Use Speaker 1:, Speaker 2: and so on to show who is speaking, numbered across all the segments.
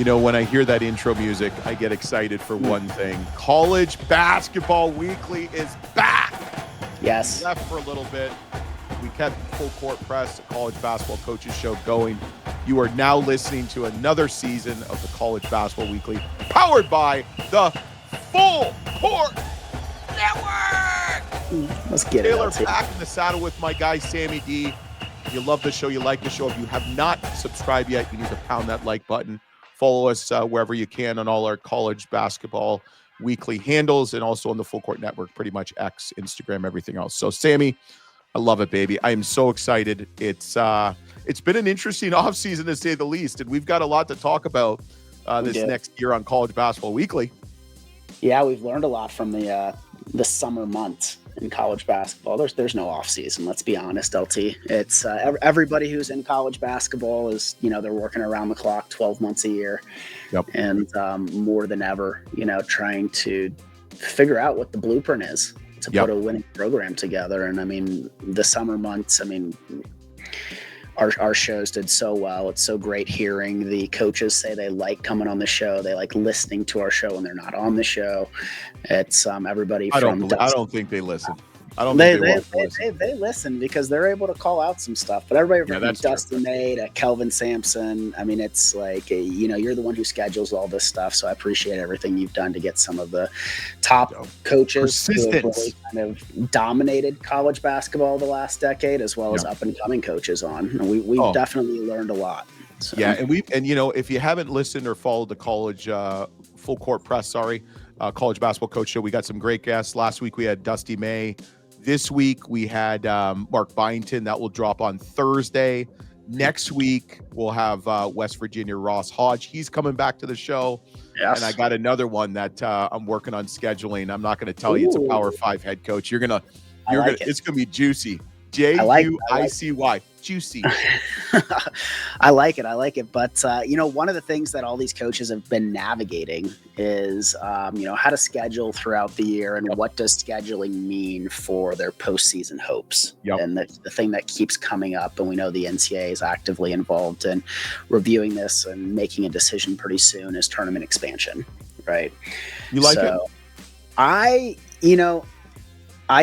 Speaker 1: when I hear that intro music, I get excited for one thing. College Basketball Weekly is back.
Speaker 2: Yes.
Speaker 1: We left for a little bit. We kept Full Court Press, the College Basketball Coaches Show, going. You are now listening to another season of the College Basketball Weekly, powered by the Full Court Network.
Speaker 2: Let's get
Speaker 1: Taylor
Speaker 2: it.
Speaker 1: back in the saddle with my guy, Sammy D. If you love the show, you like the show. If you have not subscribed yet, you need to pound that like button. Follow us wherever you can on all our College Basketball Weekly handles and also on the Full Court Network, pretty much X, Instagram, everything else. So, Sammy, I love it, baby. I am so excited. It's been an interesting offseason, to say the least, and we've got a lot to talk about this next year on College Basketball Weekly.
Speaker 2: Yeah, we've learned a lot from the summer months in college basketball. There's no off season. Let's be honest, LT. It's everybody who's in college basketball is, they're working around the clock 12 months a year.
Speaker 1: Yep.
Speaker 2: And more than ever, trying to figure out what the blueprint is to put a winning program together. And I mean, the summer months, our shows did so well. It's so great hearing the coaches say they like coming on the show. They like listening to our show when they're not on the show. It's everybody from
Speaker 1: I don't think they listen. I don't
Speaker 2: they
Speaker 1: think they listen.
Speaker 2: They listen because they're able to call out some stuff. But everybody from Dustin May to Kelvin Sampson, it's like, you're the one who schedules all this stuff. So I appreciate everything you've done to get some of the top coaches who have really kind of dominated college basketball the last decade, as well as up and coming coaches on. And we've definitely learned a lot. So.
Speaker 1: Yeah, and if you haven't listened or followed the College Full Court Press, College Basketball Coach Show, we got some great guests. Last week we had Dusty May. This week we had Mark Byington. That will drop on Thursday. Next week we'll have West Virginia Ross Hodge. He's coming back to the show. Yes. And I got another one that I'm working on scheduling. I'm not going to tell you it's a Power 5 head coach. It's going to be juicy. Juicy. Juicy.
Speaker 2: I like it. But, one of the things that all these coaches have been navigating is, how to schedule throughout the year and what does scheduling mean for their postseason hopes. Yep. And the thing that keeps coming up, and we know the NCAA is actively involved in reviewing this and making a decision pretty soon, is tournament expansion, right?
Speaker 1: You like it?
Speaker 2: I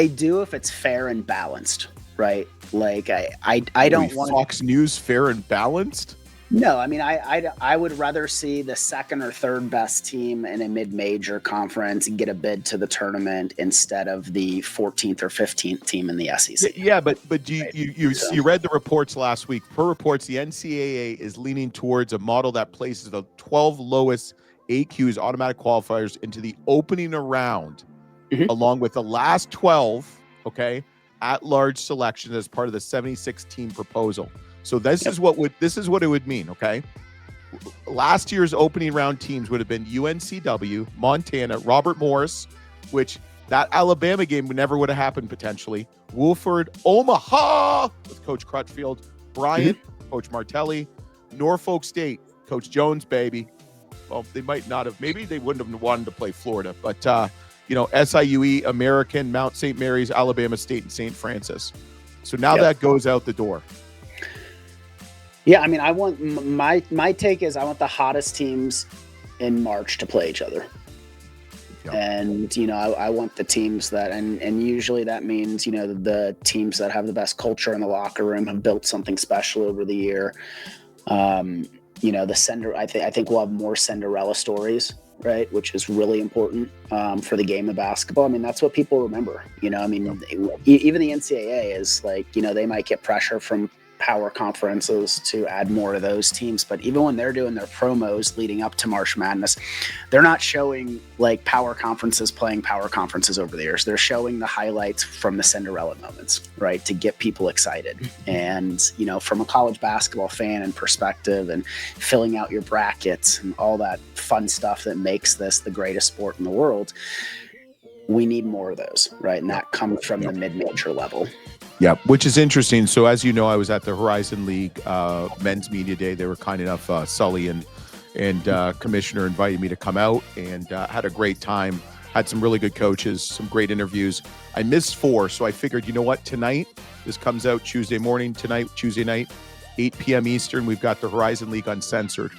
Speaker 2: do if it's fair and balanced. Right. Like I don't want
Speaker 1: Fox News fair and balanced.
Speaker 2: No, I would rather see the second or third best team in a mid-major conference get a bid to the tournament instead of the 14th or 15th team in the SEC.
Speaker 1: Yeah, but you read the reports last week. Per reports, the NCAA is leaning towards a model that places the 12 lowest AQs, automatic qualifiers, into the opening round, along with the last 12. Okay. At-large selection as part of the 76-team proposal. So this is what it would mean, okay? Last year's opening round teams would have been UNCW, Montana, Robert Morris, which that Alabama game never would have happened potentially, Woolford, Omaha with Coach Crutchfield, Bryant, Coach Martelli, Norfolk State, Coach Jones, baby. Well, they might not have, maybe they wouldn't have wanted to play Florida, but SIUE, American, Mount St. Mary's, Alabama State, and St. Francis. So now that goes out the door.
Speaker 2: Yeah, I want my take is I want the hottest teams in March to play each other. Yep. And, I want the teams that, and usually that means, the teams that have the best culture in the locker room have built something special over the year. I think we'll have more Cinderella stories. Right, which is really important for the game of basketball. That's what people remember. Even the NCAA is like, they might get pressure from power conferences to add more of those teams. But even when they're doing their promos leading up to March Madness, they're not showing like power conferences playing power conferences over the years. They're showing the highlights from the Cinderella moments, right, to get people excited. And, from a college basketball fan and perspective and filling out your brackets and all that fun stuff that makes this the greatest sport in the world, we need more of those, right? And that comes from the mid-major level.
Speaker 1: Yeah, which is interesting. So as you know, I was at the Horizon League Men's Media Day. They were kind enough, Sully and Commissioner invited me to come out and had a great time. Had some really good coaches, some great interviews. I missed 4, so I figured, you know what, tonight, this comes out Tuesday morning, Tuesday night, 8 p.m. Eastern, we've got the Horizon League Uncensored.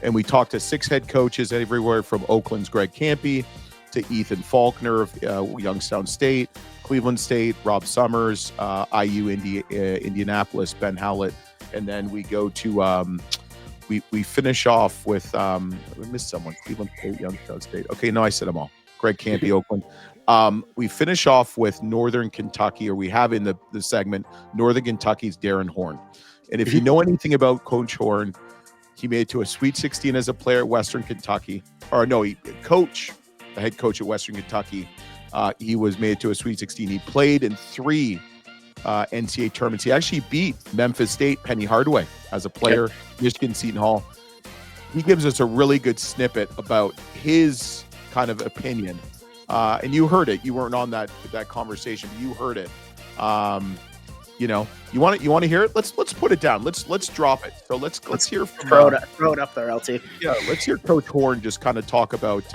Speaker 1: And we talked to 6 head coaches everywhere from Oakland's Greg Campy to Ethan Faulkner of Youngstown State, Cleveland State, Rob Summers, IU Indianapolis, Ben Howlett. And then we go to we finish off with we missed someone, Cleveland State, Youngstown State. Okay, no, I said them all. Greg Campy, Oakland. We finish off with Northern Kentucky, or we have in the segment Northern Kentucky's Darrin Horn. And if you know anything about Coach Horn, he made it to a Sweet 16 as a player at Western Kentucky. Or no, the head coach at Western Kentucky. He was made to a Sweet 16. He played in 3 NCAA tournaments. He actually beat Memphis State, Penny Hardaway, as a player, Michigan Seton Hall. He gives us a really good snippet about his kind of opinion. And you heard it. You weren't on that conversation. You heard it. You want to hear it? Let's put it down. Let's drop it. So let's hear from
Speaker 2: throw it up there, LT.
Speaker 1: Yeah, let's hear Coach Horn just kind of talk about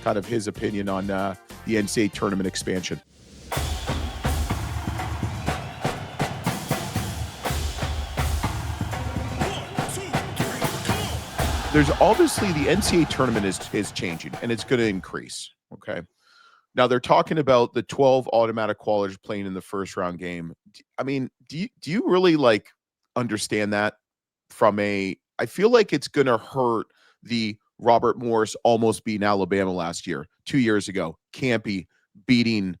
Speaker 1: kind of his opinion on the NCAA Tournament Expansion. There's obviously the NCAA tournament is changing, and it's going to increase. Okay. Now they're talking about the 12 automatic qualifiers playing in the first round game. I mean, do you really understand that I feel like it's going to hurt the Robert Morris almost beating Alabama last year, 2 years ago, Campy beating,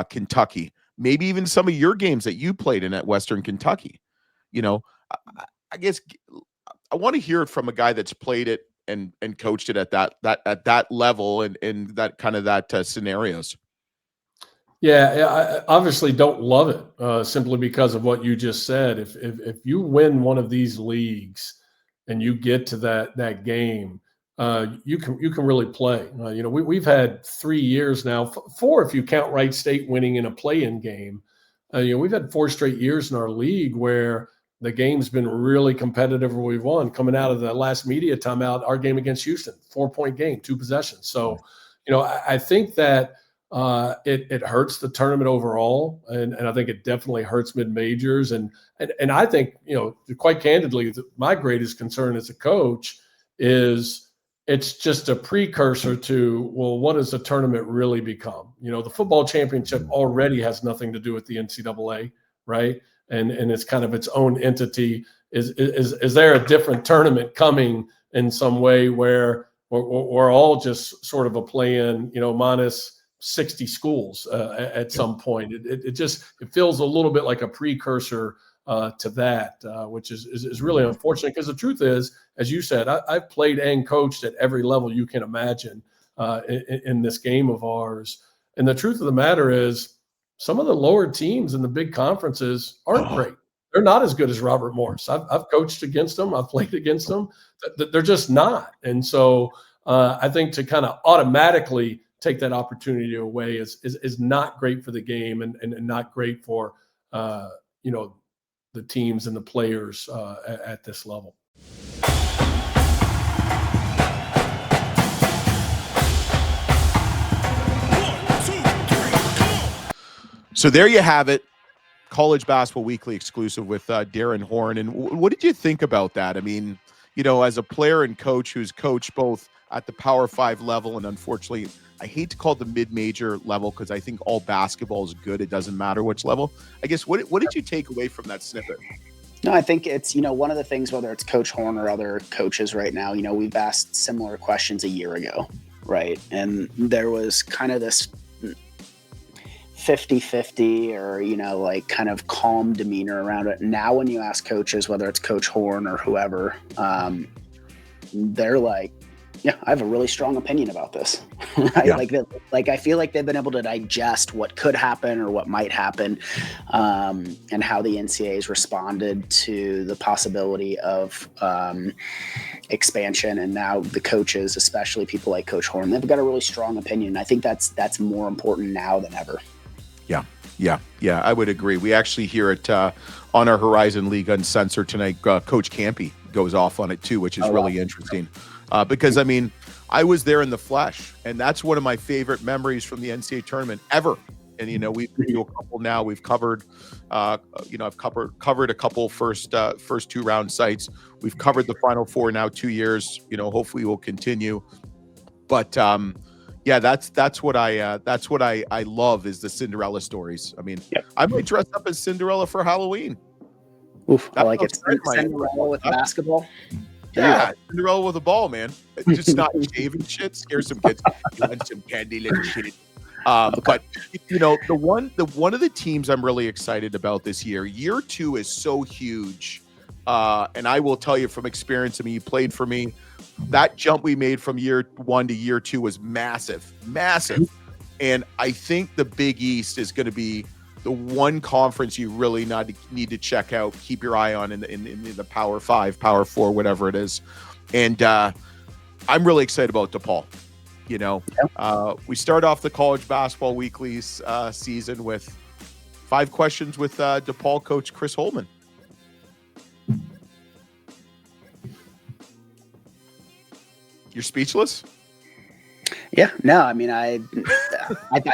Speaker 1: Kentucky, maybe even some of your games that you played in at Western Kentucky. I guess I want to hear it from a guy that's played it and coached it at that level and that kind of that scenarios.
Speaker 3: Yeah, I obviously don't love it simply because of what you just said. If you win one of these leagues and you get to that game, you can really play. We've had 3 years now, 4 if you count Wright State winning in a play-in game. We've had 4 straight years in our league where the game's been really competitive where we've won. Coming out of the last media timeout, our game against Houston, 4-point game, 2 possessions. So, I think that it hurts the tournament overall, and I think it definitely hurts mid-majors. And I think, quite candidly, my greatest concern as a coach is it's just a precursor to, well, what does the tournament really become? The football championship already has nothing to do with the NCAA, right? And it's kind of its own entity. Is there a different tournament coming in some way where we're all just sort of a play-in, minus 60 schools at some point? It feels a little bit like a precursor to that, which is really unfortunate, because the truth is, as you said, I've played and coached at every level you can imagine in this game of ours. And the truth of the matter is, some of the lower teams in the big conferences aren't great. They're not as good as Robert Morris. I've coached against them. I've played against them. They're just not. And so I think to kind of automatically take that opportunity away is not great for the game and not great for, the teams and the players at this level.
Speaker 1: So there you have it, College Basketball Weekly exclusive with Darrin Horn. And what did you think about that? I mean, as a player and coach who's coached both at the Power 5 level and, unfortunately, I hate to call it the mid-major level because I think all basketball is good. It doesn't matter which level. I guess what did you take away from that snippet?
Speaker 2: No, I think it's, one of the things, whether it's Coach Horn or other coaches right now, we've asked similar questions a year ago, right? And there was kind of this 50-50 or, kind of calm demeanor around it. Now when you ask coaches, whether it's Coach Horn or whoever, they're like, yeah, I have a really strong opinion about this. Right? Yeah. I feel like they've been able to digest what could happen or what might happen, and how the NCAA has responded to the possibility of expansion. And now the coaches, especially people like Coach Horn, they've got a really strong opinion. I think that's more important now than ever. Yeah, I would agree. We actually hear it on our Horizon League Uncensored tonight. Coach Campy goes off on it too, which is really interesting. Because, I mean, I was there in the flesh, and that's one of my favorite memories from the NCAA tournament ever
Speaker 1: And we do a couple now. We've covered, I've covered a couple first 2-round sites. We've covered the Final Four now 2 years. Hopefully we'll continue. But that's what I love is the Cinderella stories. I mean, I might dress up as Cinderella for Halloween.
Speaker 2: Oof, I like it. Cinderella with basketball.
Speaker 1: Yeah, Cinderella with a ball, man. Just not shaving shit. Scare some kids. You want some candy, little shit. But the one of the teams I'm really excited about this year. Year 2 is so huge, and I will tell you from experience. I mean, you played for me. That jump we made from year 1 to year 2 was massive. And I think the Big East is going to be the one conference you really need to check out, keep your eye on in the Power 5, Power 4, whatever it is. And I'm really excited about DePaul. We start off the College Basketball Weekly's season with 5 questions with DePaul coach Chris Holtmann. You're speechless?
Speaker 2: Yeah, no, I mean, I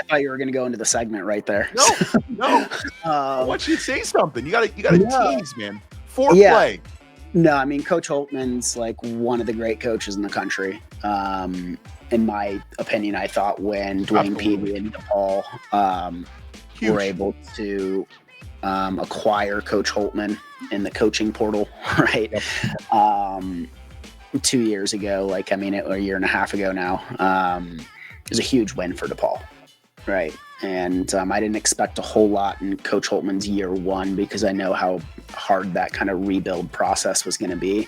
Speaker 2: thought you were going to go into the segment right there.
Speaker 1: No. I want you to say something. You got to tease, man. Foreplay.
Speaker 2: No, I mean, Coach Holtmann's like one of the great coaches in the country. In my opinion, I thought when Dwayne Peavy and DePaul were able to acquire Coach Holtmann in the coaching portal, right? 2 years ago, or a year and a half ago now, it was a huge win for DePaul, right? And I didn't expect a whole lot in Coach Holtmann's year 1 because I know how hard that kind of rebuild process was going to be.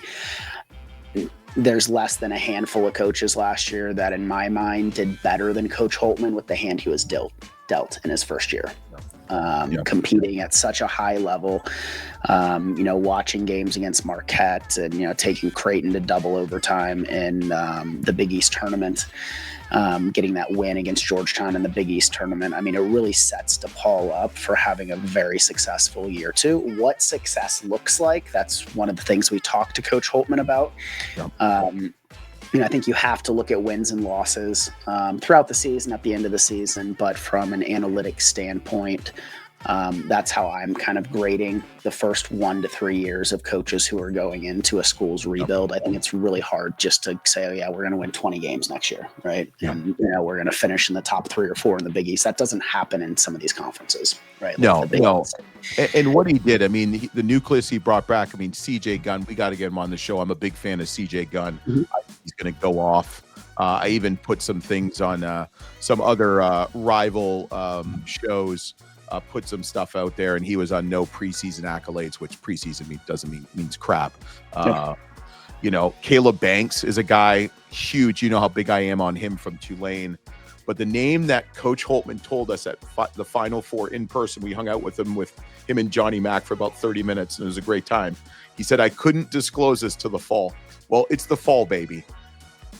Speaker 2: There's less than a handful of coaches last year that, in my mind, did better than Coach Holtmann with the hand he was dealt in his first year. Competing at such a high level, watching games against Marquette and, taking Creighton to double overtime in the Big East tournament, getting that win against Georgetown in the Big East tournament. I mean, it really sets DePaul up for having a very successful year 2. What success looks like, that's one of the things we talked to Coach Holtmann about. I think you have to look at wins and losses throughout the season, at the end of the season, but from an analytics standpoint, that's how I'm kind of grading the first 1 to 3 years of coaches who are going into a school's rebuild. I think it's really hard just to say, oh yeah, we're going to win 20 games next year, right?
Speaker 1: Yeah.
Speaker 2: And we're going to finish in the top 3 or 4 in the Big East. That doesn't happen in some of these conferences, right?
Speaker 1: No. And what he did, I mean, the nucleus he brought back, I mean, CJ Gunn, we got to get him on the show. I'm a big fan of CJ Gunn.
Speaker 2: Mm-hmm.
Speaker 1: I think he's going to go off. I even put some things on some other rival shows. Put some stuff out there, and he was on no preseason accolades, which preseason means crap. Caleb Banks is a guy huge. You know how big I am on him from Tulane. But the name that Coach Holtmann told us at the Final Four in person, we hung out with him and Johnny Mack for about 30 minutes, and it was a great time. He said, I couldn't disclose this to the fall. Well, it's the fall, baby.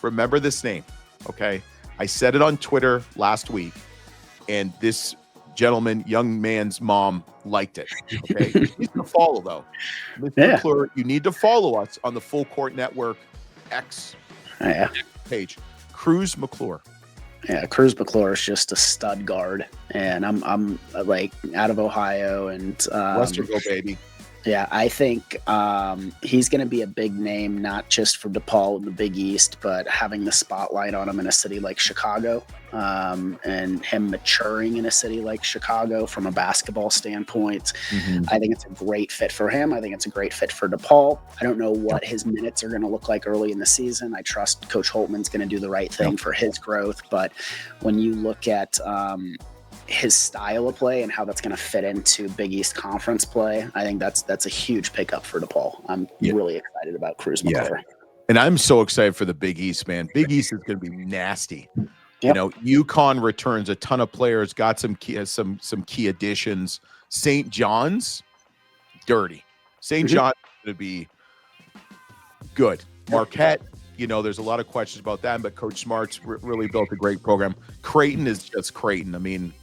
Speaker 1: Remember this name, okay? I said it on Twitter last week, and this young man's mom liked it. Okay, you need to follow though. Mr. McClure, you need to follow us on the Full Court Network X page. Cruz McClure.
Speaker 2: Yeah, Cruz McClure is just a stud guard, and I'm like out of Ohio and
Speaker 1: Westerville, baby.
Speaker 2: Yeah, I think he's going to be a big name, not just for DePaul in the Big East, but having the spotlight on him in a city like Chicago, and him maturing in a city like Chicago from a basketball standpoint. Mm-hmm. I think it's a great fit for him. I think it's a great fit for DePaul. I don't know what his minutes are going to look like early in the season. I trust Coach Holtmann's going to do the right thing for his growth. But when you look at his style of play and how that's going to fit into Big East Conference play, I think that's a huge pickup for DePaul. I'm really excited about Cruz McClure.
Speaker 1: And I'm so excited for the Big East, man. Big East is going to be nasty. Yep. UConn returns a ton of players, got some key additions. St. John's, dirty. St. John's is going to be good. Marquette, there's a lot of questions about that, but Coach Smart's really built a great program. Creighton is just Creighton. I mean,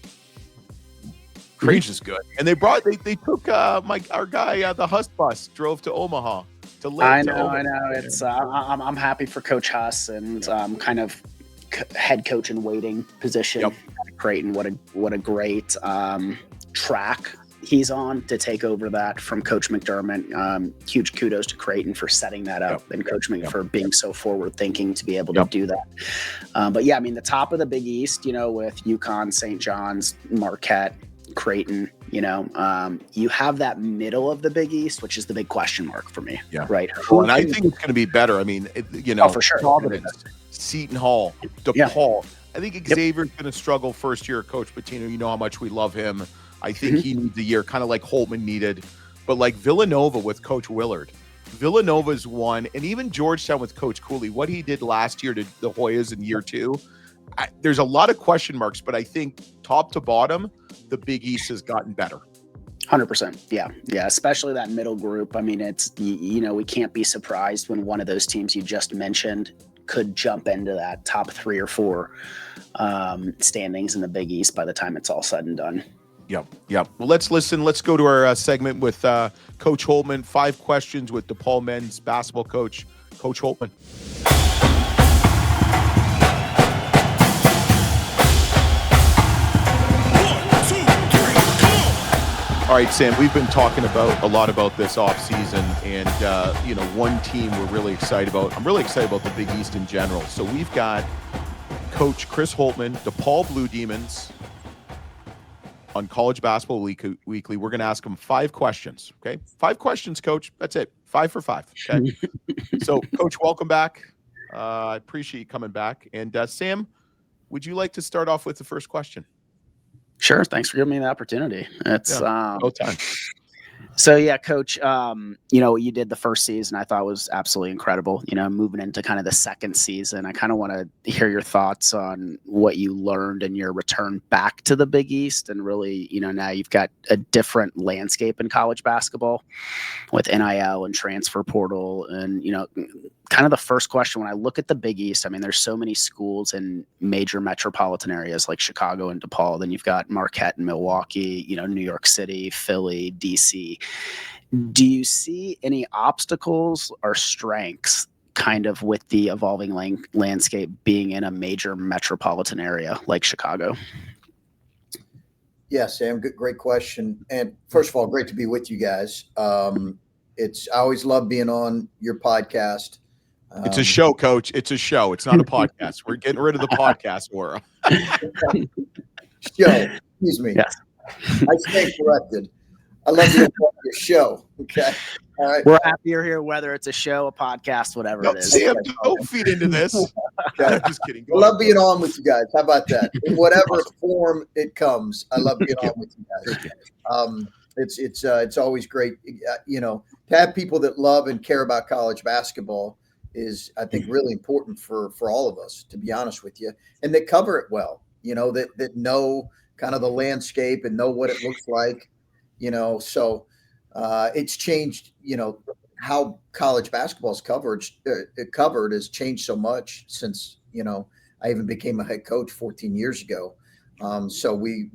Speaker 1: Creighton's just good. And they took our guy, the Huss bus, drove to Omaha.
Speaker 2: I know. It's I'm happy for Coach Huss and kind of head coach in waiting position at Creighton. What a great track he's on to take over that from Coach McDermott. Huge kudos to Creighton for setting that up, and Coach McDermott for being so forward thinking to be able to do that. But yeah, I mean, the top of the Big East, with UConn, St. John's, Marquette, Creighton, you have that middle of the Big East, which is the big question mark for me.
Speaker 1: Yeah.
Speaker 2: Right.
Speaker 1: And I think it's going to be better. I mean,
Speaker 2: for sure.
Speaker 1: Providence, Seton Hall, DePaul. I think Xavier's going to struggle first year. Coach Patino, you know how much we love him. I think he needs a year, kind of like Holtmann needed. But like Villanova with Coach Willard, Villanova's won, and even Georgetown with Coach Cooley, what he did last year to the Hoyas in year 2, there's a lot of question marks, but I think top to bottom, the Big East has gotten better.
Speaker 2: 100%. Yeah. Especially that middle group. I mean, it's, we can't be surprised when one of those teams you just mentioned could jump into that top 3 or 4 standings in the Big East by the time it's all said and done.
Speaker 1: Yep. Well, let's listen. Let's go to our segment with Coach Holtmann. 5 questions with DePaul men's basketball coach, Coach Holtmann. All right, Sam, we've been talking a lot about this offseason, and one team we're really excited about. I'm really excited about the Big East in general. So we've got Coach Chris Holtmann, DePaul Blue Demons, on College Basketball Weekly. We're going to ask him 5 questions. Okay, 5 questions, Coach. That's it. 5 for 5. Okay. So, Coach, welcome back. I appreciate you coming back. And Sam, would you like to start off with the first question?
Speaker 2: Sure. Thanks for giving me the opportunity. It's
Speaker 1: no time.
Speaker 2: So yeah, Coach, what you did the first season I thought was absolutely incredible. Moving into kind of the second season, I kind of want to hear your thoughts on what you learned in your return back to the Big East. And really, now you've got a different landscape in college basketball with NIL and transfer portal. And, kind of the first question, when I look at the Big East, I mean, there's so many schools in major metropolitan areas like Chicago and DePaul. Then you've got Marquette and Milwaukee, New York City, Philly, DC. Do you see any obstacles or strengths kind of with the evolving landscape being in a major metropolitan area like Chicago?
Speaker 4: Yeah, Sam, great question. And first of all, great to be with you guys. I always love being on your podcast.
Speaker 1: It's a show, Coach. It's a show. It's not a podcast. We're getting rid of the podcast aura.
Speaker 4: Show. Excuse me.
Speaker 2: Yes.
Speaker 4: I stand corrected. I love your show. Okay. All right.
Speaker 2: We're happy you're here, whether it's a show, a podcast, whatever it is.
Speaker 1: Sam, don't feed into this.
Speaker 4: Okay.
Speaker 1: I'm just kidding.
Speaker 4: I love being on with you guys. How about that? In whatever form it comes, I love being on with you guys. It's always great, to have people that love and care about college basketball is, I think, really important for all of us, to be honest with you, and that cover it well, that know kind of the landscape and know what it looks like, so it's changed, how college basketball is covered has changed so much since, I even became a head coach 14 years ago. So we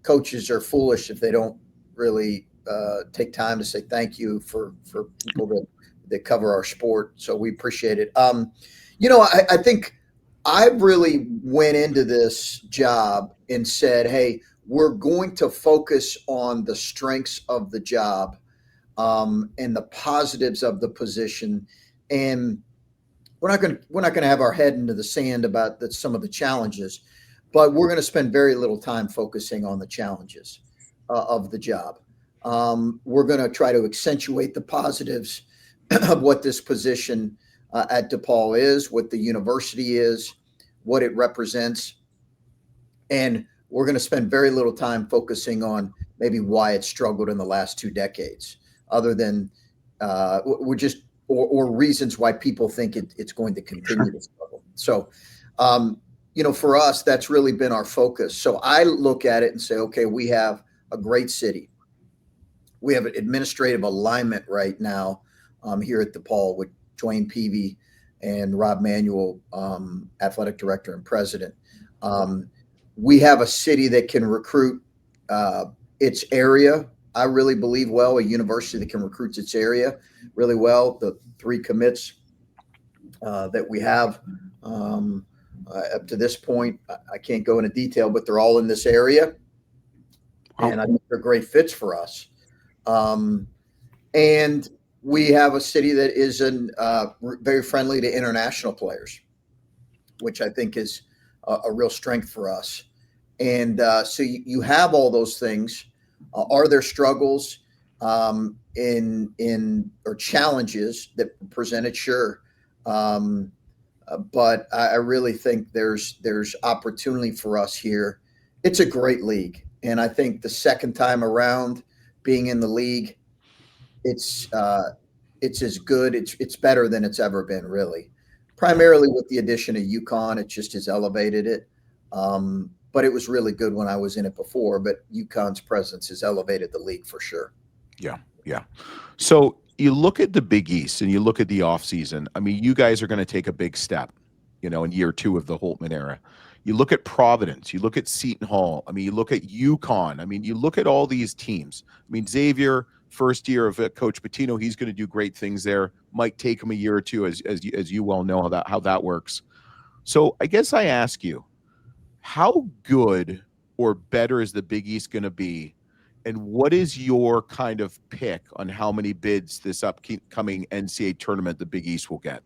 Speaker 4: coaches are foolish if they don't really take time to say thank you for people that cover our sport. So we appreciate it. I think I really went into this job and said, hey, we're going to focus on the strengths of the job and the positives of the position. And we're not going to have our head into the sand about some of the challenges, but we're going to spend very little time focusing on the challenges of the job. We're going to try to accentuate the positives of what this position at DePaul is, what the university is, what it represents. And we're going to spend very little time focusing on maybe why it struggled in the last 2 decades, other than or reasons why people think it's going to continue to struggle. So, for us, that's really been our focus. So I look at it and say, okay, we have a great city. We have an administrative alignment right now here at DePaul with Dwayne Peavy and Rob Manuel, athletic director and president. We have a city that can recruit its area. I really believe a university that can recruit its area really well. The 3 commits that we have Up to this point, I can't go into detail, but they're all in this area. And I think they're great fits for us. And we have a city that is very friendly to international players, which I think is a real strength for us. And so you have all those things. Are there struggles or challenges that were presented? Sure. But I really think there's opportunity for us here. It's a great league. And I think the second time around being in the league, it's as good. It's better than it's ever been, really. Primarily with the addition of UConn, it just has elevated it. But it was really good when I was in it before. But UConn's presence has elevated the league for sure.
Speaker 1: Yeah, yeah. So you look at the Big East and you look at the offseason. I mean, you guys are going to take a big step, in year 2 of the Holtmann era. You look at Providence, you look at Seton Hall. I mean, you look at UConn. I mean, you look at all these teams. I mean, Xavier, first year of Coach Pitino, he's going to do great things there. Might take him a year or two, as you well know how that works. So I guess I ask you, how good or better is the Big East going to be? And what is your kind of pick on how many bids this upcoming NCAA tournament the Big East will get?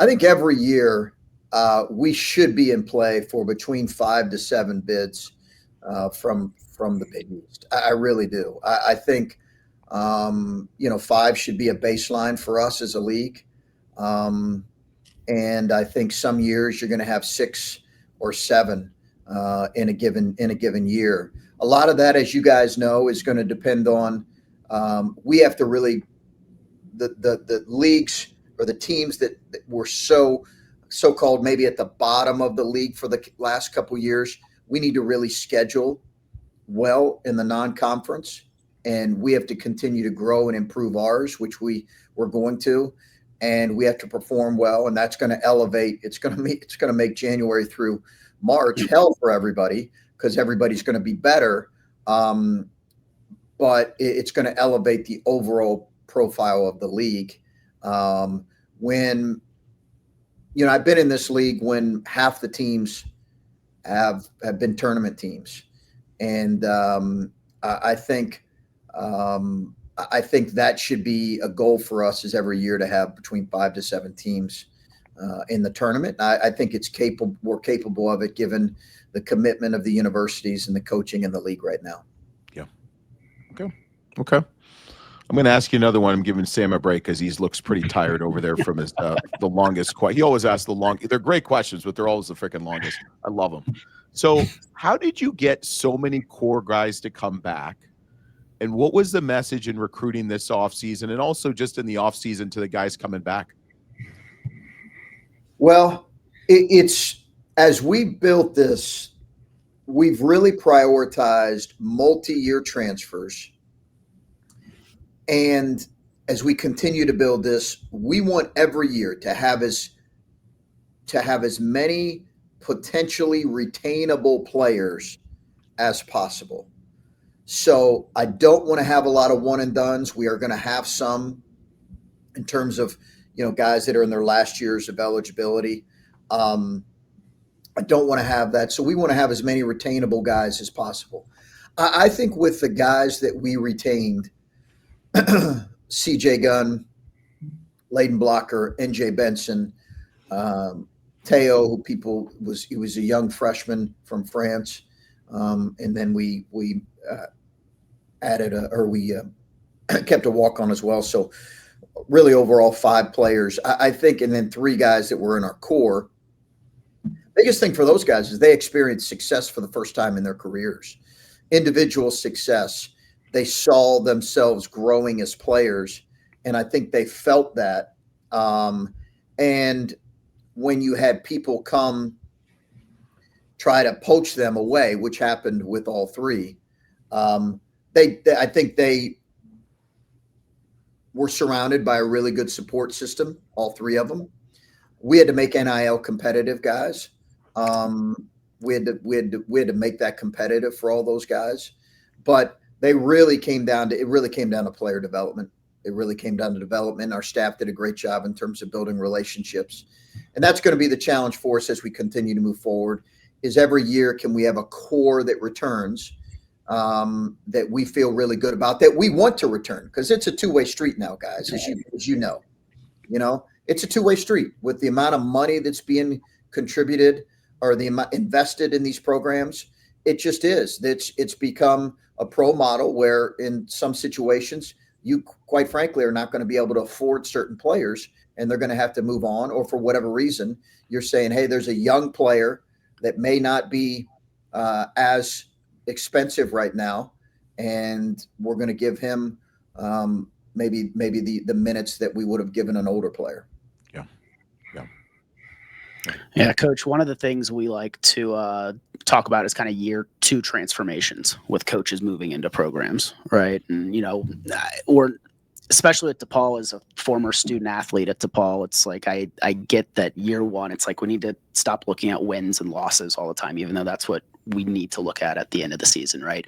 Speaker 4: I think every year we should be in play for between 5 to 7 bids from the Big East. I really do. I think 5 should be a baseline for us as a league, and I think some years you're going to have 6 or 7 in a given year. A lot of that, as you guys know, is going to depend on we have to really the leagues or the teams that were so-called maybe at the bottom of the league for the last couple of years. We need to really schedule well in the non-conference, and we have to continue to grow and improve ours, which we're going to, and we have to perform well, and that's going to elevate. It's going to make January through March hell for everybody because everybody's going to be better, but it's going to elevate the overall profile of the league. When I've been in this league when half the teams have been tournament teams, and I think that should be a goal for us is every year to have between 5 to 7 teams in the tournament. I think we're capable of it given the commitment of the universities and the coaching in the league right now.
Speaker 1: Yeah. Okay. I'm going to ask you another one. I'm giving Sam a break because he looks pretty tired over there from his the longest question. He always asks the long. They're great questions, but they're always the freaking longest. I love them. So, how did you get so many core guys to come back? And what was the message in recruiting this offseason and also just in the offseason to the guys coming back?
Speaker 4: Well, it's as we built this, we've really prioritized multi-year transfers. And as we continue to build this, we want every year to have as many potentially retainable players as possible. So I don't want to have a lot of one and dones. We are going to have some in terms of, guys that are in their last years of eligibility. I don't want to have that. So we want to have as many retainable guys as possible. I think with the guys that we retained, CJ Gunn, Layden Blocker, NJ Benson, Teo, who he was a young freshman from France. And then we kept a walk-on as well. So really overall 5 players, I think, and then 3 guys that were in our core. Biggest thing for those guys is they experienced success for the first time in their careers, individual success. They saw themselves growing as players, and I think they felt that. And when you had people come try to poach them away, which happened with all 3, I think they were surrounded by a really good support system, all 3 of them. We had to make NIL competitive, guys. We had to make that competitive for all those guys, but it really came down to player development. It really came down to development. Our staff did a great job in terms of building relationships. And that's going to be the challenge for us as we continue to move forward, is every year, can we have a core that returns that we feel really good about, that we want to return? Because it's a two-way street now, guys, as you know. It's a two-way street with the amount of money that's being contributed or the amount invested in these programs. It just is. It's become a pro model where in some situations you quite frankly are not going to be able to afford certain players and they're going to have to move on, or for whatever reason, you're saying, hey, there's a young player that may not be as expensive right now, and we're going to give him maybe the minutes that we would have given an older player.
Speaker 2: Yeah, Coach, one of the things we like to talk about is kind of year 2 transformations with coaches moving into programs, right? And, or especially at DePaul, as a former student athlete at DePaul, it's like I get that year 1, it's like we need to stop looking at wins and losses all the time, even though that's what we need to look at the end of the season, right?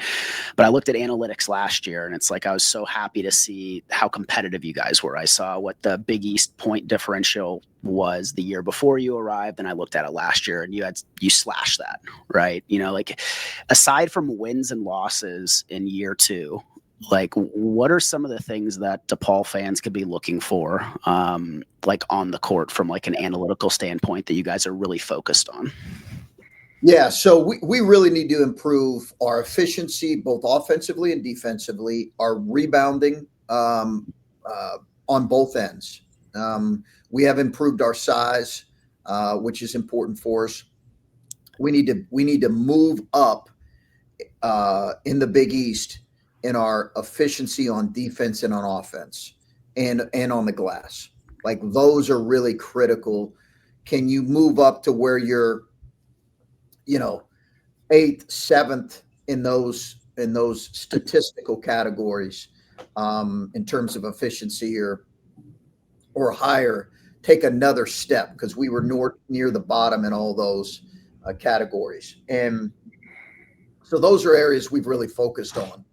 Speaker 2: But I looked at analytics last year, and it's like I was so happy to see how competitive you guys were. I saw what the Big East point differential was the year before you arrived, and I looked at it last year, and you slashed that, right? Like aside from wins and losses in year 2, like what are some of the things that DePaul fans could be looking for, like on the court from like an analytical standpoint that you guys are really focused on?
Speaker 4: Yeah, so we really need to improve our efficiency, both offensively and defensively, our rebounding on both ends. We have improved our size, which is important for us. We need to move up in the Big East in our efficiency on defense and on offense and on the glass. Like those are really critical. Can you move up to where you're 8th, 7th in those statistical categories in terms of efficiency or higher? Take another step, because we were near the bottom in all those categories. And so those are areas we've really focused on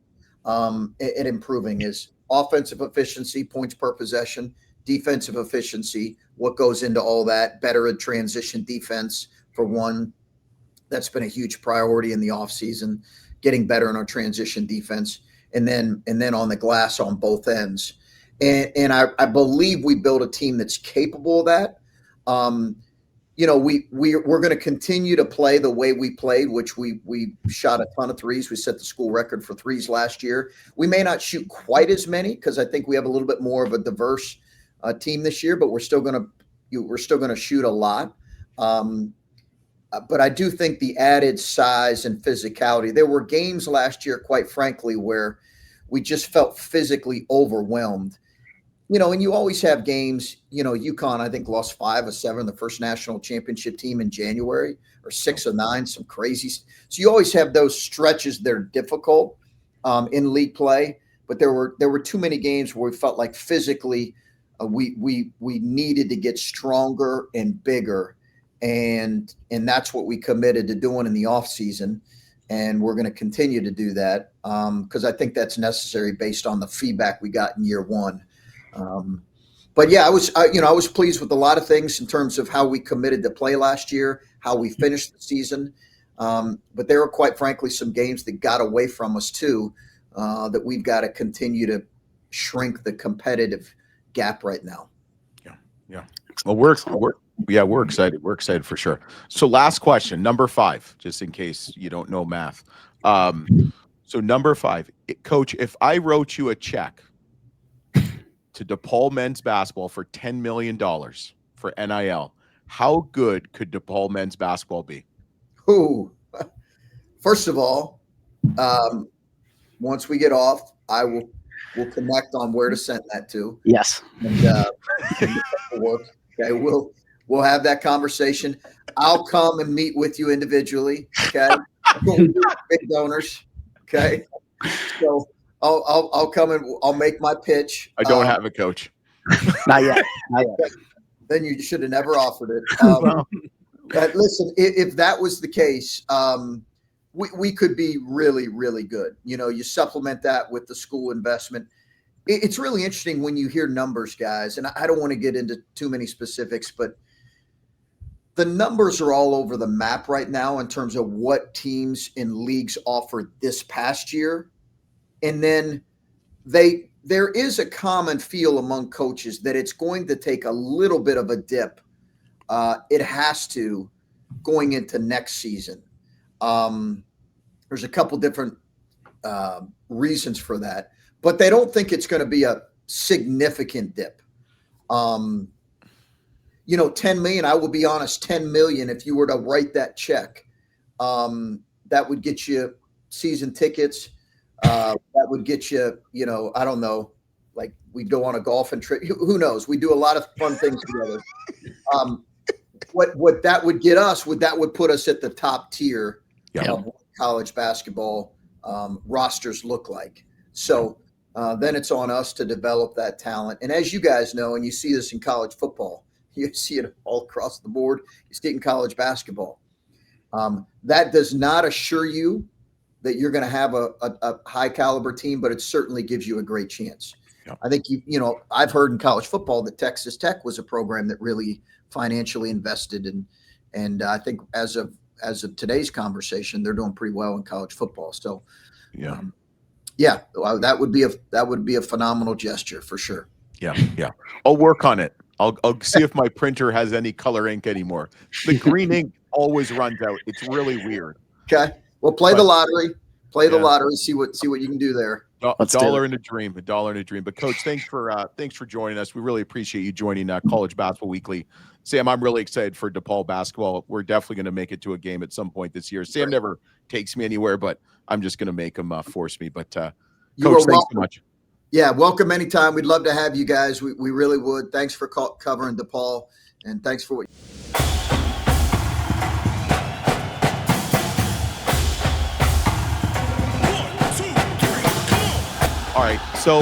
Speaker 4: in improving, is offensive efficiency, points per possession, defensive efficiency, what goes into all that, better in transition defense for one. That's been a huge priority in the offseason, getting better in our transition defense, and then on the glass on both ends. And I believe we built a team that's capable of that. We're going to continue to play the way we played, which we shot a ton of threes. We set the school record for threes last year. We may not shoot quite as many because I think we have a little bit more of a diverse team this year, but we're still going to shoot a lot. But I do think the added size and physicality, there were games last year, quite frankly, where we just felt physically overwhelmed. And you always have games, UConn, I think, lost 5 of 7, the first national championship team in January, or 6 of 9, some crazy. So you always have those stretches that are difficult in league play. But there were too many games where we felt like physically we needed to get stronger and bigger. And that's what we committed to doing in the offseason. And we're going to continue to do that because I think that's necessary based on the feedback we got in year 1. But yeah, I was pleased with a lot of things in terms of how we committed to play last year, how we finished the season. But there were, quite frankly, some games that got away from us too, that we've got to continue to shrink the competitive gap right now.
Speaker 1: Yeah. Well, we're excited. We're excited for sure. So last question, number 5, just in case you don't know math. So number 5, Coach, if I wrote you a check to DePaul men's basketball for $10 million for NIL, how good could DePaul men's basketball be?
Speaker 4: Ooh, first of all, once we get off, we'll connect on where to send that to.
Speaker 2: Yes.
Speaker 4: And work. Okay, we'll have that conversation. I'll come and meet with you individually. Okay, big donors. Okay, so I'll come and I'll make my pitch.
Speaker 1: I don't have a coach.
Speaker 2: Not yet.
Speaker 4: Then you should have never offered it. But listen, if that was the case, we could be really, really good. You supplement that with the school investment. it's really interesting when you hear numbers, guys, and I don't want to get into too many specifics, but the numbers are all over the map right now in terms of what teams and leagues offered this past year. And then there is a common feel among coaches that it's going to take a little bit of a dip. It has to going into next season. There's a couple different reasons for that, but they don't think it's going to be a significant dip. 10 million, I will be honest, 10 million, if you were to write that check, that would get you season tickets. That would get you, I don't know, like we'd go on a golfing trip. Who knows? We do a lot of fun things together. What that would get us, that would put us at the top tier of what college basketball rosters look like. So then it's on us to develop that talent. And as you guys know, and you see this in college football, you see it all across the board. You see it in college basketball. That does not assure you that you're going to have a high caliber team, but it certainly gives you a great chance. Yeah. I think, I've heard in college football that Texas Tech was a program that really financially invested and I think as of today's conversation, they're doing pretty well in college football. So that would be a phenomenal gesture for sure.
Speaker 1: Yeah. I'll work on it. I'll see if my printer has any color ink anymore. The green ink always runs out. It's really weird.
Speaker 4: Okay. Well, play the lottery. The lottery. See what you can do there.
Speaker 1: $1 in a dream. But Coach, thanks for joining us. We really appreciate you joining College Basketball Weekly. Sam, I'm really excited for DePaul basketball. We're definitely going to make it to a game at some point this year. Sam never takes me anywhere, but I'm just going to make him force me. But Coach, thanks so much.
Speaker 4: Yeah, welcome anytime. We'd love to have you guys. We really would. Thanks for covering DePaul, and thanks for what.
Speaker 1: All right, so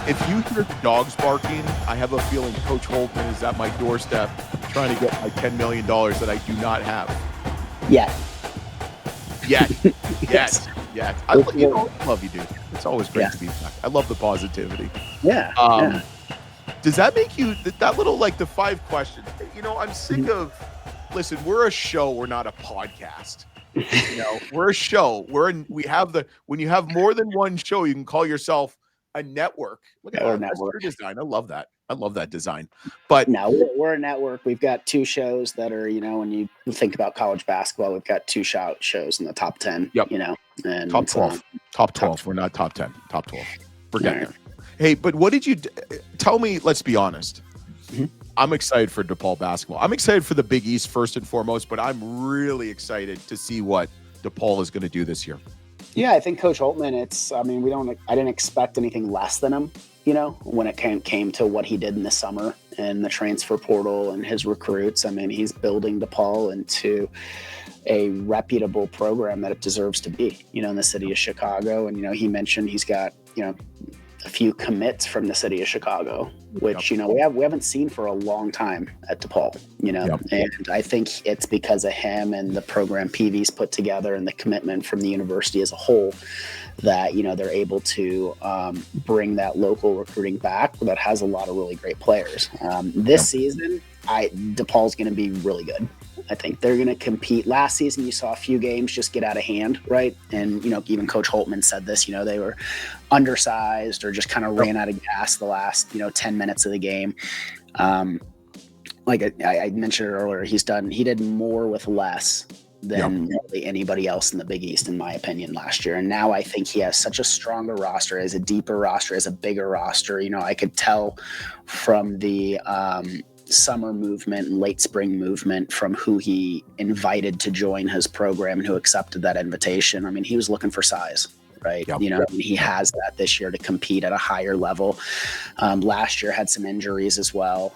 Speaker 1: if you hear the dogs barking, I have a feeling Coach Holtmann is at my doorstep trying to get my $10 million that I do not have.
Speaker 2: Yes.
Speaker 1: I love you, dude. It's always great to be back. I love the positivity.
Speaker 2: Yeah.
Speaker 1: Does that make you that little, like, the 5 questions? I'm sick of. Listen, we're a show. We're not a podcast. We're a show. When you have more than one show, you can call yourself a network. Look at that network design. I love that design. But
Speaker 2: no, we're a network. We've got 2 shows that are, when you think about college basketball, we've got 2 shows in the top 10.
Speaker 1: Yep.
Speaker 2: And
Speaker 1: top 12. Top 12. We're not top 10. Top 12. Forget it. Hey, but what did you tell me? Let's be honest. Mm-hmm. I'm excited for DePaul basketball. I'm excited for the Big East first and foremost, but I'm really excited to see what DePaul is going to do this year.
Speaker 2: Yeah, I think Coach Holtmann, I didn't expect anything less than him, when it came to what he did in the summer and the transfer portal and his recruits. I mean, he's building DePaul into a reputable program that it deserves to be, in the city of Chicago. And, he mentioned he's got, a few commits from the city of Chicago, which, we haven't seen for a long time at DePaul, and I think it's because of him and the program PV's put together and the commitment from the university as a whole that, they're able to bring that local recruiting back that has a lot of really great players. This season, DePaul's going to be really good. I think they're going to compete. Last season, you saw a few games just get out of hand, right? And, even Coach Holtmann said this, they were undersized or just kind of ran out of gas the last, 10 minutes of the game. Like I mentioned earlier, he did more with less than really anybody else in the Big East, in my opinion, last year. And now I think he has such a stronger roster, has a deeper roster, has a bigger roster. I could tell from the summer movement and late spring movement from who he invited to join his program and who accepted that invitation. I mean, he was looking for size, right? He has that this year to compete at a higher level. Last year had some injuries as well.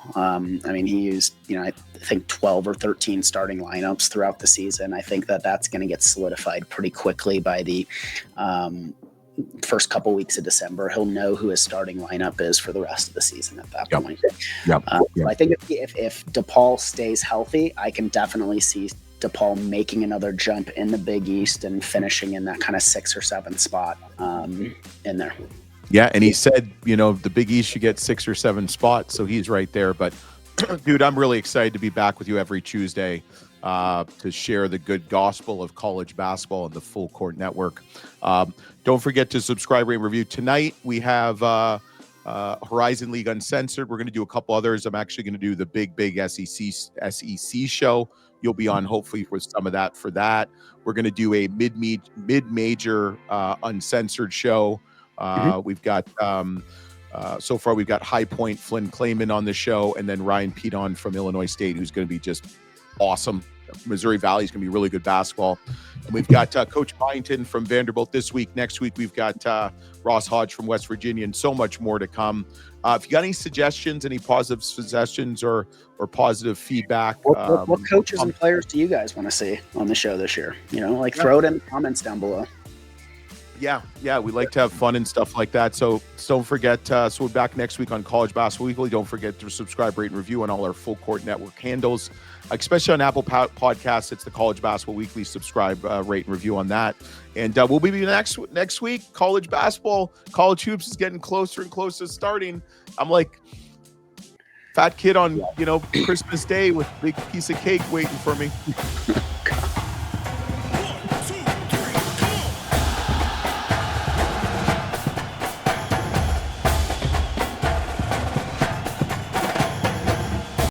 Speaker 2: He used, I think 12 or 13 starting lineups throughout the season. I think that's going to get solidified pretty quickly by the first couple weeks of December. He'll know who his starting lineup is for the rest of the season at that point. I think if DePaul stays healthy, I can definitely see DePaul making another jump in the Big East and finishing in that kind of 6th or 7th spot in there.
Speaker 1: Yeah, and he said, the Big East should get 6 or 7 spots, so he's right there. But, dude, I'm really excited to be back with you every Tuesday to share the good gospel of college basketball and the Full Court Network. Don't forget to subscribe, rate, and review. Tonight we have Horizon League Uncensored. We're going to do a couple others. I'm actually going to do the big SEC show. You'll be on hopefully with some of that for that. We're going to do a mid-major uncensored show. We've got so far we've got High Point Flynn Clayman on the show, and then Ryan Pedon from Illinois State, who's going to be just awesome. Missouri Valley is going to be really good basketball. And we've got Coach Byington from Vanderbilt this week. Next week we've got Ross Hodge from West Virginia, and so much more to come. If you got any suggestions, any positive suggestions or positive feedback,
Speaker 2: what coaches and players do you guys want to see on the show this year? Throw it in the comments down below.
Speaker 1: Yeah, we like to have fun and stuff like that. So don't forget, so we're back next week on College Basketball Weekly. Don't forget to subscribe, rate, and review on all our Full Court Network handles, especially on Apple Podcasts. It's the College Basketball Weekly. Subscribe, rate, and review on that. And we'll be next week. College basketball, college hoops is getting closer and closer to starting. I'm like fat kid on, Christmas Day with a big piece of cake waiting for me.